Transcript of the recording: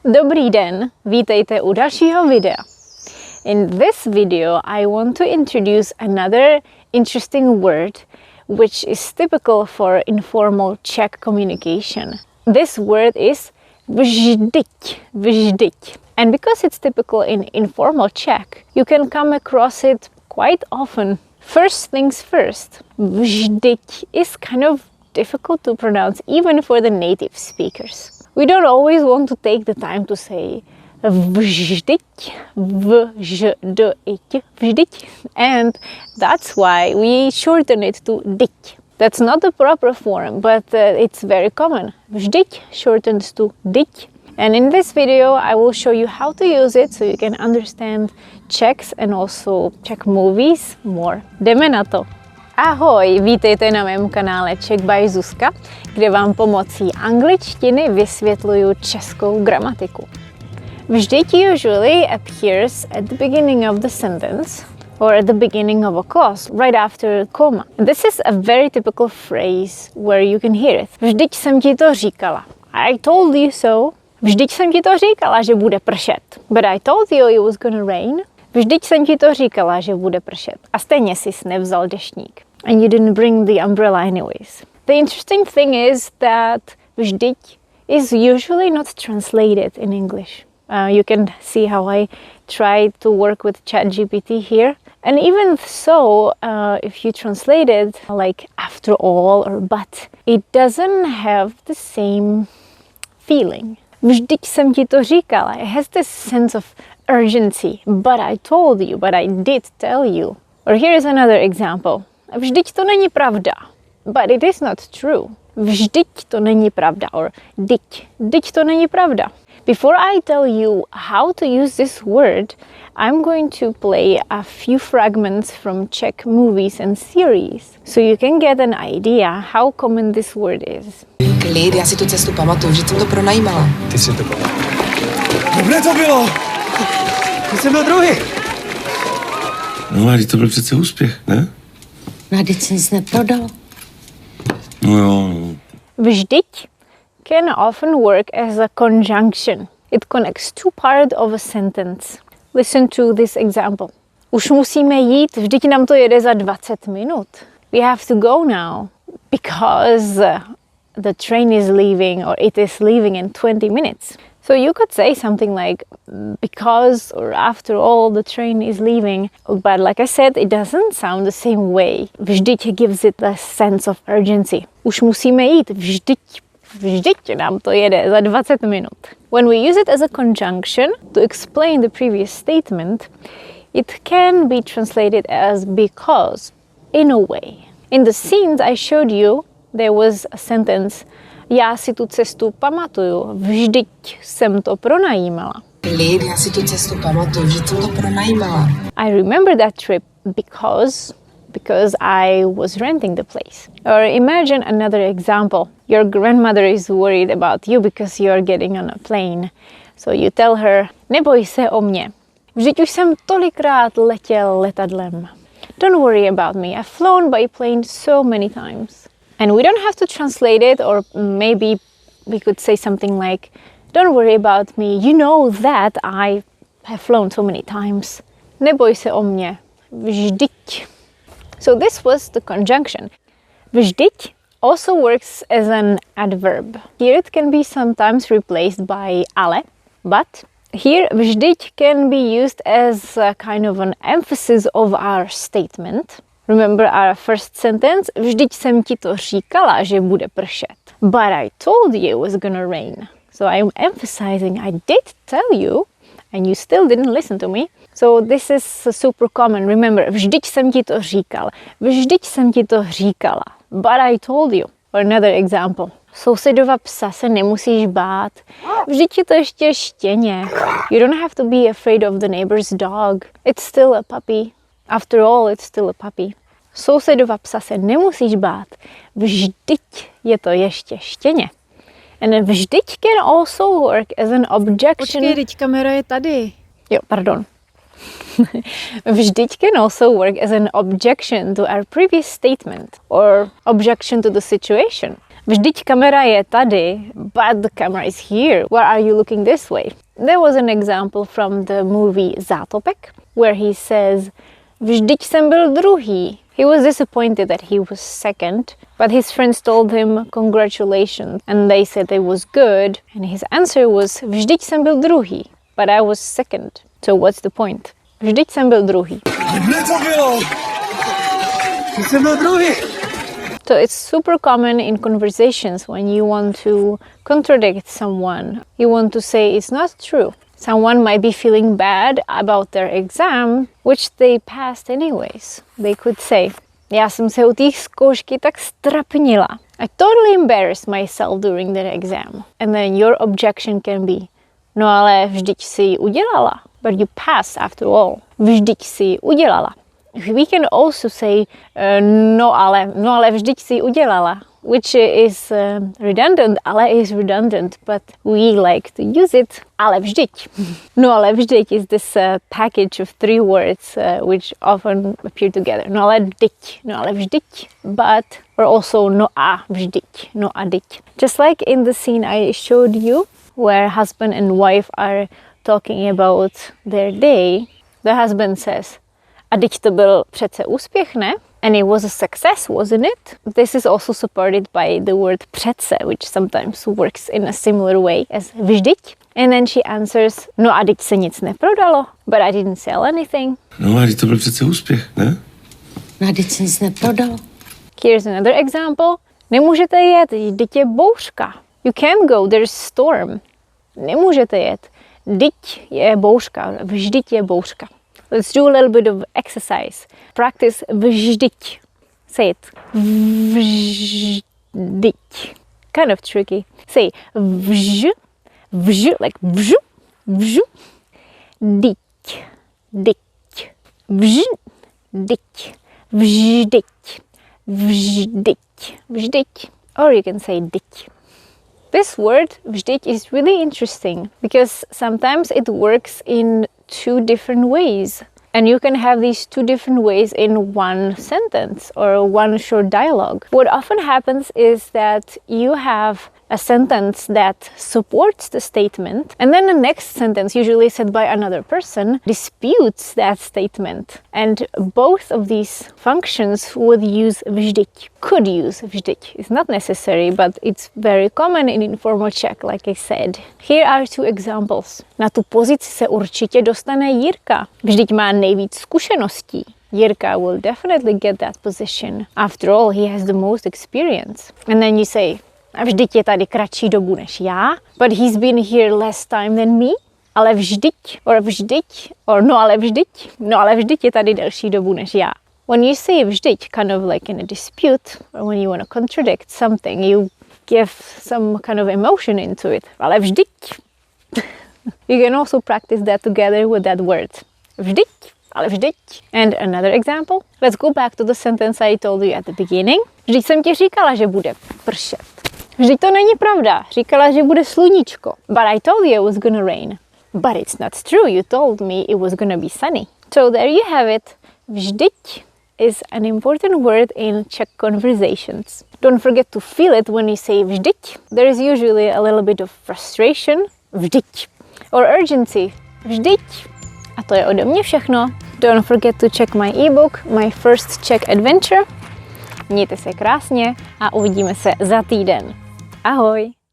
Dobrý den, vítejte u dalšího videa. In this video, I want to introduce another interesting word which is typical for informal Czech communication. This word is VŽDYť. And because it's typical in informal Czech, you can come across it quite often. First things first, VŽDYť is kind of difficult to pronounce even for the native speakers. We don't always want to take the time to say VŽDYť, VŽDYť, and that's why we shorten it to dyť. That's not the proper form, but it's very common. VŽDYť shortens to dyť. And in this video, I will show you how to use it so you can understand Czechs and also Czech movies more. Jdeme na to. Ahoj, vítejte na mém kanále Czech by Zuzka, kde vám pomocí angličtiny vysvětluju českou gramatiku. Vždyť usually appears at the beginning of the sentence or at the beginning of a clause, right after comma. This is a very typical phrase where you can hear it. Vždyť jsem ti to říkala. I told you so. Vždyť jsem ti to říkala, že bude pršet. But I told you it was gonna rain. Vždyť jsem ti to říkala, že bude pršet. A stejně jsi nevzal deštník. And you didn't bring the umbrella anyways. The interesting thing is that vždyť is usually not translated in English. You can see how I try to work with ChatGPT here. And even so, if you translate it like after all or but, it doesn't have the same feeling. Vždyť jsem ti to říkala. It has this sense of urgency. But I told you, but I did tell you. Or here's another example. Vždyť to není pravda. But it is not true. Vždyť to není pravda. Or dyť to není pravda. Before I tell you how to use this word, I'm going to play a few fragments from Czech movies and series, so you can get an idea how common this word is. Klid, já si tu cestu pamatuju, že jsem to pronajímala. Ty si to pamatuju. Dobré to bylo! Ty jsem byl druhý. No a to byl přece úspěch, ne? No a teď jsi nic neprodal. No jo, no. Vždyť can often work as a conjunction. It connects two parts of a sentence. Listen to this example. Už musíme jít, vždyť nám to jede za 20 minut. We have to go now because the train is leaving or it is leaving in 20 minutes. So you could say something like because or after all the train is leaving, but like I said, it doesn't sound the same way. Vždyť gives it a sense of urgency. Už musíme jít, vždyť nám to jede za 20 minut. When we use it as a conjunction to explain the previous statement, it can be translated as because, in a way. In the scenes I showed you, there was a sentence, já si tu cestu pamatuju, vždyť jsem to pronajímala. Klid, já si tu cestu pamatuju, že jsem to pronajímala. I remember that trip because I was renting the place. Or imagine another example. Your grandmother is worried about you because you are getting on a plane. So you tell her, neboj se o mě. Vždyť už jsem tolikrát letěl letadlem. Don't worry about me. I've flown by plane so many times. And we don't have to translate it, or maybe we could say something like, don't worry about me. You know that I have flown so many times. Neboj se o mě. Vždyť. So this was the conjunction. Vždyť also works as an adverb. Here it can be sometimes replaced by ale, but here vždyť can be used as a kind of an emphasis of our statement. Remember our first sentence? Vždyť jsem ti to říkala, že bude pršet. But I told you it was gonna rain. So I'm emphasizing I did tell you, and you still didn't listen to me. So this is super common. Remember, vždyť jsem ti to říkal. Vždyť jsem ti to říkala. But I told you. Or another example. Sousedova psa se nemusíš bát. Vždyť je to ještě štěně. You don't have to be afraid of the neighbor's dog. It's still a puppy. After all, it's still a puppy. Sousedova psa se nemusíš bát. Vždyť je to ještě štěně. And vždyť can also work as an objection. Počkej, teď kamera je tady. Jo, pardon. Vždyť can also work as an objection to our previous statement or objection to the situation. Vždyť kamera je tady, but the camera is here. Why are you looking this way? There was an example from the movie Zátopek, where he says, vždyť jsem byl druhý. He was disappointed that he was second, but his friends told him congratulations and they said it was good, and his answer was vždyť jsem byl druhý, but I was second. So what's the point? Vždyť jsem byl druhý. Kde to bylo? Ty jsem byl druhý. So it's super common in conversations when you want to contradict someone. You want to say it's not true. Someone might be feeling bad about their exam, which they passed anyways. They could say, já jsem se u té zkoušky tak strapnila. I totally embarrassed myself during the exam. And then your objection can be, no ale vždyť si ji udělala. But you passed after all. Vždyť si ji udělala. We can also say, no ale vždyť si ji udělala. Which is redundant, ale is redundant, but we like to use it. Ale vždyť. No ale vždyť is this package of 3 words which often appear together. No ale vždyť, but, or also no a vždyť. Just like in the scene I showed you, where husband and wife are talking about their day, the husband says, a teď to byl přece úspěch, ne? And it was a success, wasn't it? This is also supported by the word přece, which sometimes works in a similar way as vždyť. And then she answers, no a teď se nic neprodalo, but I didn't sell anything. No a teď to byl přece úspěch, ne? No a teď se nic neprodalo. Here's another example. Nemůžete jet, teď je bouřka. You can't go, there's storm. Nemůžete jet, teď je bouřka, vždyť je bouřka. Let's do a little bit of exercise. Practice vždyť. Say it. Vždyť. Kind of tricky. Say vž, like vž, dyť, vždyť. Or you can say dyť. This word, vždyť, is really interesting because sometimes it works in 2 different ways. And you can have these 2 different ways in one sentence or one short dialogue. What often happens is that you have a sentence that supports the statement, and then the next sentence, usually said by another person, disputes that statement. And both of these functions would use vždyť, could use vždyť. It's not necessary, but it's very common in informal Czech, like I said. Here are 2 examples. Na tu pozici se určitě dostane Jirka. Vždyť má nejvíc zkušeností. Jirka will definitely get that position. After all, he has the most experience. And then you say, vždyť je tady kratší dobu než já, but he's been here less time than me. Ale vždyť, or no ale vždyť je tady delší dobu než já. When you say vždyť, kind of like in a dispute, or when you want to contradict something, you give some kind of emotion into it. Ale vždyť. You can also practice that together with that word. Vždyť, ale vždyť. And another example. Let's go back to the sentence I told you at the beginning. Vždyť jsem ti říkala, že bude pršet. Vždyť to není pravda. Říkala, že bude sluníčko. But I told you it was gonna rain. But it's not true. You told me it was gonna be sunny. So there you have it. Vždyť is an important word in Czech conversations. Don't forget to feel it when you say vždyť. There is usually a little bit of frustration. Vždyť. Or urgency. Vždyť. A to je ode mě všechno. Don't forget to check my ebook, My First Czech Adventure. Mějte se krásně a uvidíme se za týden. Ahoj!